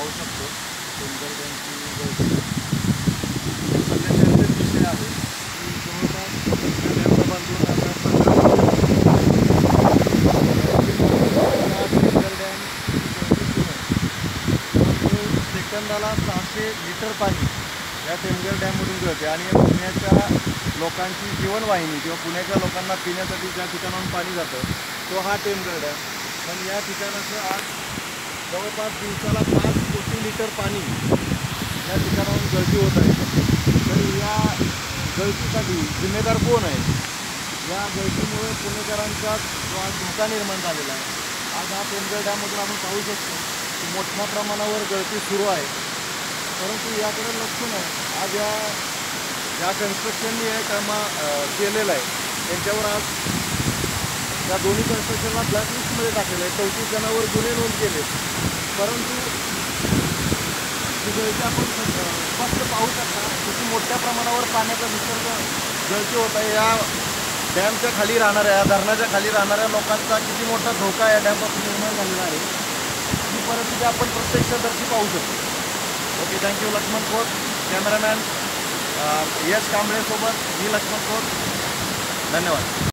पाहू शकतो टेमघर डॅमची गळती सध्या चर्चेत विषय आहे की जवळपास डॅमला बांधून आता 15 टेमघर डॅम सेकंदाला 600 लिटर पाणी या टेमघर डॅममधून गळते आणि पुण्याच्या लोकांची जीवनवाहिनी किंवा पुण्याच्या लोकांना पिण्यासाठी ज्या ठिकाणाहून पाणी जातं तो हा टेमघर डॅम. पण या ठिकाणाचं आज जवळपास दिवसाला 5 कोटी लिटर पाणी या ठिकाणाहून गळती होत आहे. तर या गळतीसाठी जिम्मेदार कोण आहे? या गळतीमुळे पुणेकरांचा जो आज धोका निर्माण झालेला आहे. आज हा टेमघर डॅममधून आपण पाहू शकतो की मोठ्या प्रमाणावर गळती सुरू आहे. परंतु याकडे लक्ष नाही. आज ज्या कन्स्ट्रक्शननी हे काम केलेलं आहे त्यांच्यावर आज त्या दोन्ही कन्स्ट्रक्शनला ब्लॅकलिस्टमध्ये टाकलेलं आहे. 34 जणांवर गुन्हे नोंद केले. परंतु ही गळती आपण स्पष्ट पाहू शकता किती मोठ्या प्रमाणावर पाण्याचा विसर्ग गळती होत आहे. या डॅमच्या खाली राहणाऱ्या या धरणाच्या खाली राहणाऱ्या लोकांचा किती मोठा धोका या डॅमपासून निर्माण झालेला आहे ही परिस्थिती आपण प्रत्यक्षदर्शी पाहू शकतो. Okay, thank you. Laxman Khot, cameraman Yash कांबळेसोबत मी लक्ष्मण खोत. धन्यवाद.